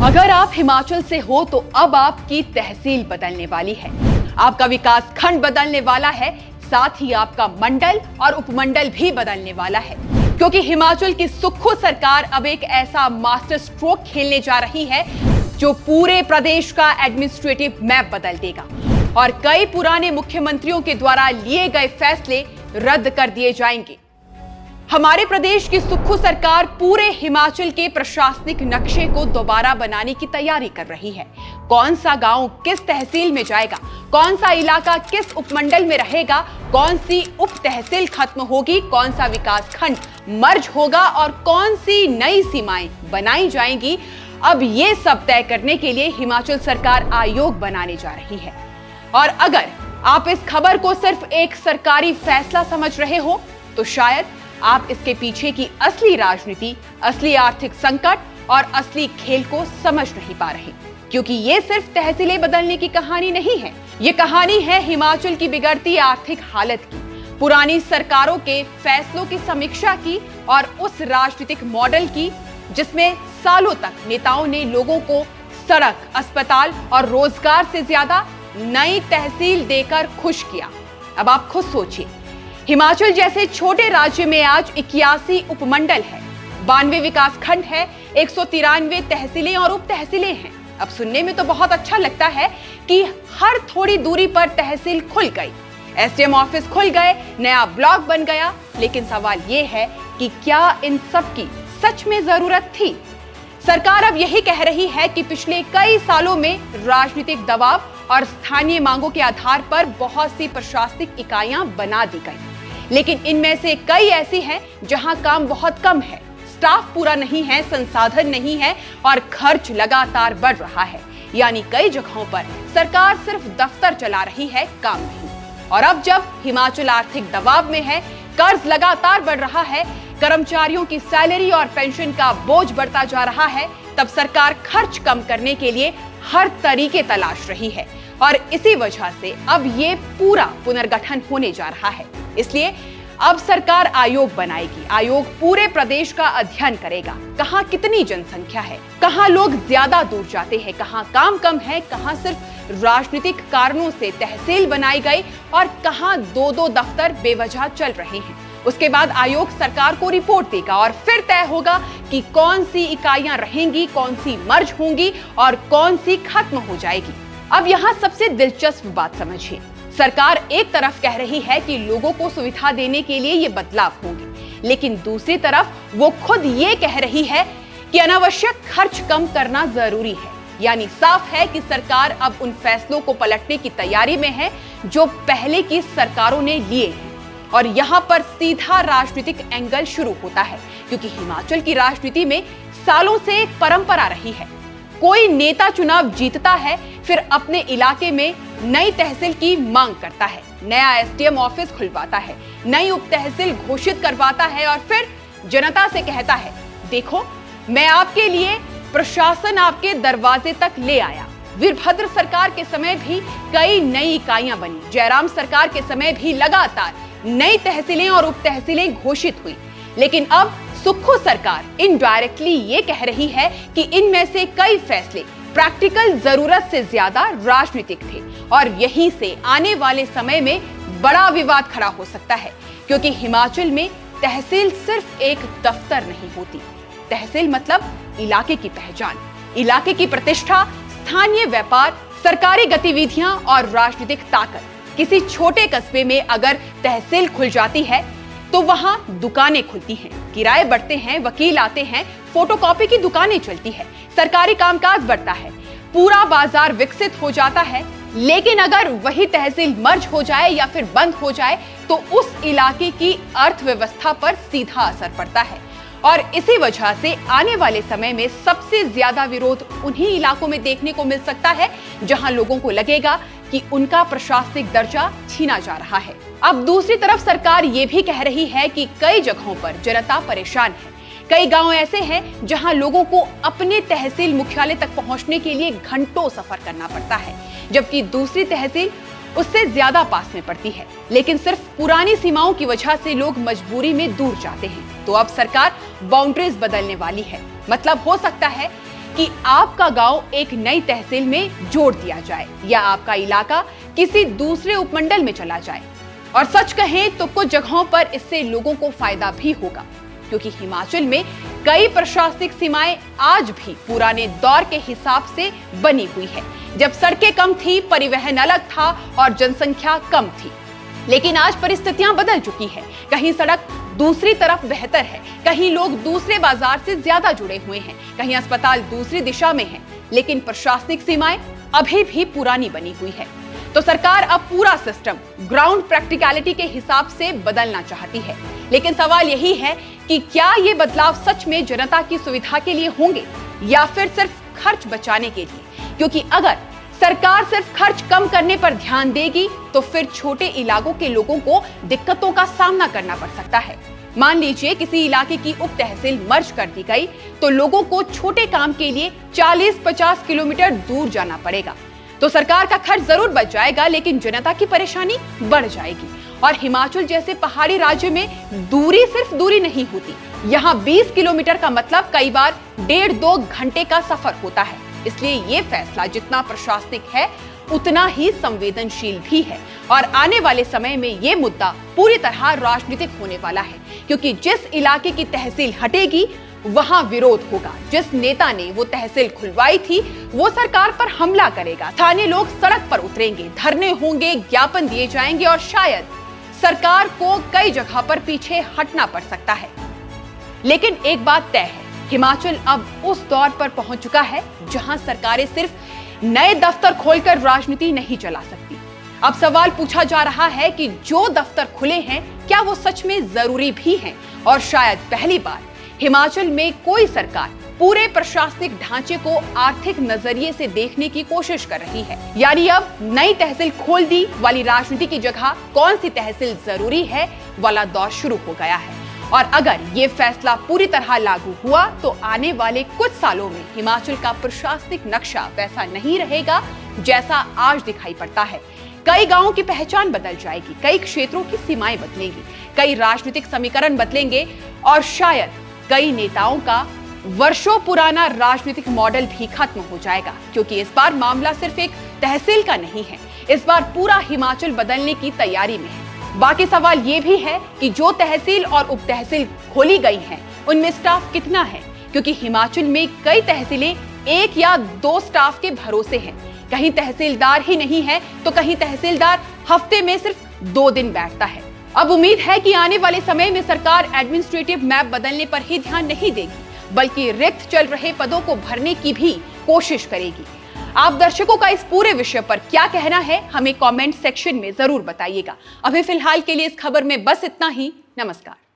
अगर आप हिमाचल से हो तो अब आपकी तहसील बदलने वाली है, आपका विकास खंड बदलने वाला है, साथ ही आपका मंडल और उपमंडल भी बदलने वाला है, क्योंकि हिमाचल की सुक्खू सरकार अब एक ऐसा मास्टर स्ट्रोक खेलने जा रही है जो पूरे प्रदेश का एडमिनिस्ट्रेटिव मैप बदल देगा और कई पुराने मुख्यमंत्रियों के द्वारा लिए गए फैसले रद्द कर दिए जाएंगे। हमारे प्रदेश की सुक्खू सरकार पूरे हिमाचल के प्रशासनिक नक्शे को दोबारा बनाने की तैयारी कर रही है। कौन सा गांव किस तहसील में जाएगा, कौन सा इलाका किस उपमंडल में रहेगा, कौन सी उप तहसील खत्म होगी, कौन सा विकास खंड मर्ज होगा और कौन सी नई सीमाएं बनाई जाएंगी, अब ये सब तय करने के लिए हिमाचल सरकार आयोग बनाने जा रही है। और अगर आप इस खबर को सिर्फ एक सरकारी फैसला समझ रहे हो तो शायद आप इसके पीछे की असली राजनीति, असली आर्थिक संकट और असली खेल को समझ नहीं पा रहे, क्योंकि ये सिर्फ तहसीलें बदलने की कहानी नहीं है। ये कहानी है हिमाचल की बिगड़ती आर्थिक हालत की, पुरानी सरकारों के फैसलों की समीक्षा की और उस राजनीतिक मॉडल की जिसमें सालों तक नेताओं ने लोगों को सड़क, अस्पताल और रोजगार से ज्यादा नई तहसील देकर खुश किया। अब आप खुद सोचिए, हिमाचल जैसे छोटे राज्य में आज 81 उपमंडल है, 92 विकास खंड है, 193 तहसीलें और उप तहसीलें हैं। अब सुनने में तो बहुत अच्छा लगता है कि हर थोड़ी दूरी पर तहसील खुल गई, एसडीएम ऑफिस खुल गए, नया ब्लॉक बन गया, लेकिन सवाल ये है कि क्या इन सब की सच में जरूरत थी? सरकार अब यही कह रही है कि पिछले कई सालों में राजनीतिक दबाव और स्थानीय मांगों के आधार पर बहुत सी प्रशासनिक इकाइयां बना दी गई, लेकिन इनमें से कई ऐसी हैं जहां काम बहुत कम है, स्टाफ पूरा नहीं है, संसाधन नहीं है और खर्च लगातार बढ़ रहा है। यानी कई जगहों पर सरकार सिर्फ दफ्तर चला रही है, काम नहीं। और अब जब हिमाचल आर्थिक दबाव में है, कर्ज लगातार बढ़ रहा है, कर्मचारियों की सैलरी और पेंशन का बोझ बढ़ता जा रहा है, तब सरकार खर्च कम करने के लिए हर तरीके तलाश रही है और इसी वजह से अब ये पूरा पुनर्गठन होने जा रहा है। इसलिए अब सरकार आयोग बनाएगी। आयोग पूरे प्रदेश का अध्ययन करेगा, कहां कितनी जनसंख्या है, कहां लोग ज्यादा दूर जाते हैं, कहां काम कम है, कहां सिर्फ राजनीतिक कारणों से तहसील बनाई गई और कहां दो दफ्तर बेवजह चल रहे हैं। उसके बाद आयोग सरकार को रिपोर्ट देगा और फिर तय होगा कि कौन सी इकाइयां रहेंगी, कौन सी मर्ज होंगी और कौन सी खत्म हो जाएगी। अब यहाँ सबसे दिलचस्प बात समझिए, सरकार एक तरफ कह रही है कि लोगों को सुविधा देने के लिए ये बदलाव होंगे, लेकिन दूसरी तरफ वो खुद ये कह रही है कि अनावश्यक खर्च कम करना जरूरी है। यानी साफ है कि सरकार अब उन फैसलों को पलटने की तैयारी में है जो पहले की सरकारों ने लिए हैं। और यहाँ पर सीधा राजनीतिक एंगल शुरू होता है, क्योंकि हिमाचल की राजनीति में सालों से एक परंपरा रही है। कोई नेता चुनाव जीतता है, फिर अपने इलाके में नई तहसील की मांग करता है, नया एसडीएम ऑफिस खुलवाता है, नई उप तहसील घोषित करवाता है और फिर जनता से कहता है, देखो मैं आपके लिए प्रशासन आपके दरवाजे तक ले आया। वीरभद्र सरकार के समय भी कई नई इकाइयां बनी, जयराम सरकार के समय भी लगातार नई तहसीलें और उप तहसीलें घोषित हुई, लेकिन अब सुक्खू सरकार इनडायरेक्टली ये कह रही है कि इनमें से कई फैसले प्रैक्टिकल जरूरत से ज्यादा राजनीतिक थे और यहीं से आने वाले समय में बड़ा विवाद खड़ा हो सकता है, क्योंकि हिमाचल में तहसील सिर्फ एक दफ्तर नहीं होती। तहसील मतलब इलाके की पहचान, इलाके की प्रतिष्ठा, स्थानीय व्यापार, सरकारी गतिविधियां और राजनीतिक ताकत। किसी छोटे कस्बे में अगर तहसील खुल जाती है तो वहां दुकानें खुलती हैं, किराए बढ़ते हैं, वकील आते हैं, फोटोकॉपी की दुकानें चलती है, सरकारी कामकाज बढ़ता है, पूरा बाजार विकसित हो जाता है। लेकिन अगर वही तहसील मर्ज हो जाए या फिर बंद हो जाए तो उस इलाके की अर्थव्यवस्था पर सीधा असर पड़ता है और इसी वजह से आने वाले समय में सबसे ज्यादा विरोध उन्हीं इलाकों में देखने को मिल सकता है जहां लोगों को लगेगा कि उनका प्रशासनिक दर्जा छीना जा रहा है। अब दूसरी तरफ सरकार ये भी कह रही है कि कई जगहों पर जनता परेशान है। कई गांव ऐसे हैं जहां लोगों को अपने तहसील मुख्यालय तक पहुंचने के लिए घंटों सफर करना पड़ता है, जबकि दूसरी तहसील उससे ज्यादा पास में पड़ती है, लेकिन सिर्फ पुरानी सीमाओं की वजह से लोग मजबूरी में दूर जाते हैं। तो अब सरकार बाउंड्रीज बदलने वाली है। मतलब हो सकता है कि आपका गांव एक नई तहसील में जोड़ दिया जाए या आपका इलाका किसी दूसरे उपमंडल में चला जाए। और सच कहें तो कुछ जगहों पर इससे लोगों को फायदा भी होगा, क्योंकि हिमाचल में कई प्रशासनिक सीमाएं आज भी पुराने दौर के हिसाब से बनी हुई है, जब सड़कें कम थी, परिवहन अलग था और जनसंख्या कम थी। लेकिन आज परिस्थितियां बदल चुकी है। कहीं सड़क दूसरी तरफ बेहतर है, कहीं लोग दूसरे बाजार से ज्यादा जुड़े हुए हैं, कहीं अस्पताल दूसरी दिशा में है, लेकिन प्रशासनिक सीमाएं अभी भी पुरानी बनी हुई है। तो सरकार अब पूरा सिस्टम ग्राउंड प्रैक्टिकलिटी के हिसाब से बदलना चाहती है। लेकिन सवाल यही है कि क्या ये बदलाव सच में जनता की सुविधा के लिए होंगे या फिर सिर्फ खर्च बचाने के लिए? क्योंकि अगर सरकार सिर्फ खर्च कम करने पर ध्यान देगी तो फिर छोटे इलाकों के लोगों को दिक्कतों का सामना करना पड़ सकता है। मान लीजिए किसी इलाके की उप तहसील मर्ज कर दी गई तो लोगों को छोटे काम के लिए 40-50 किलोमीटर दूर जाना पड़ेगा। तो सरकार का खर्च जरूर बच जाएगा, लेकिन जनता की परेशानी बढ़ जाएगी। और हिमाचल जैसे पहाड़ी राज्य में दूरी सिर्फ दूरी नहीं होती, यहाँ 20 किलोमीटर का मतलब कई बार 1.5-2 घंटे का सफर होता है। इसलिए ये फैसला जितना प्रशासनिक है उतना ही संवेदनशील भी है। और आने वाले समय में ये मुद्दा पूरी तरह राजनीतिक होने वाला है, क्योंकि जिस इलाके की तहसील हटेगी वहां विरोध होगा। जिस नेता ने वो तहसील खुलवाई थी वो सरकार पर हमला करेगा। स्थानीय लोग सड़क पर उतरेंगे, धरने होंगे, ज्ञापन दिए जाएंगे और शायद सरकार को कई जगह पर पीछे हटना पड़ सकता है। लेकिन एक बात तय है, हिमाचल अब उस दौर पर पहुंच चुका है जहां सरकारें सिर्फ नए दफ्तर खोलकर राजनीति नहीं चला सकती। अब सवाल पूछा जा रहा है कि जो दफ्तर खुले हैं क्या वो सच में जरूरी भी हैं? और शायद पहली बार हिमाचल में कोई सरकार पूरे प्रशासनिक ढांचे को आर्थिक नजरिए से देखने की कोशिश कर रही है। यानी अब नई तहसील खोल दी वाली राजनीति की जगह कौन सी तहसील जरूरी है वाला दौर शुरू हो गया है। और अगर ये फैसला पूरी तरह लागू हुआ तो आने वाले कुछ सालों में हिमाचल का प्रशासनिक नक्शा वैसा नहीं रहेगा जैसा आज दिखाई पड़ता है। कई गांवों की पहचान बदल जाएगी, कई क्षेत्रों की सीमाएं बदलेंगी, कई राजनीतिक समीकरण बदलेंगे और शायद कई नेताओं का वर्षों पुराना राजनीतिक मॉडल भी खत्म हो जाएगा। क्योंकि इस बार मामला सिर्फ एक तहसील का नहीं है, इस बार पूरा हिमाचल बदलने की तैयारी में है। बाकी सवाल ये भी है कि जो तहसील और उप तहसील खोली गई हैं, उनमें स्टाफ कितना है? क्योंकि हिमाचल में कई तहसीलें 1 या 2 स्टाफ के भरोसे हैं। कहीं तहसीलदार ही नहीं है तो कहीं तहसीलदार हफ्ते में सिर्फ 2 दिन बैठता है। अब उम्मीद है कि आने वाले समय में सरकार एडमिनिस्ट्रेटिव मैप बदलने पर ही ध्यान नहीं देगी, बल्कि रिक्त चल रहे पदों को भरने की भी कोशिश करेगी। आप दर्शकों का इस पूरे विषय पर क्या कहना है हमें कमेंट सेक्शन में जरूर बताइएगा। अभी फिलहाल के लिए इस खबर में बस इतना ही। नमस्कार।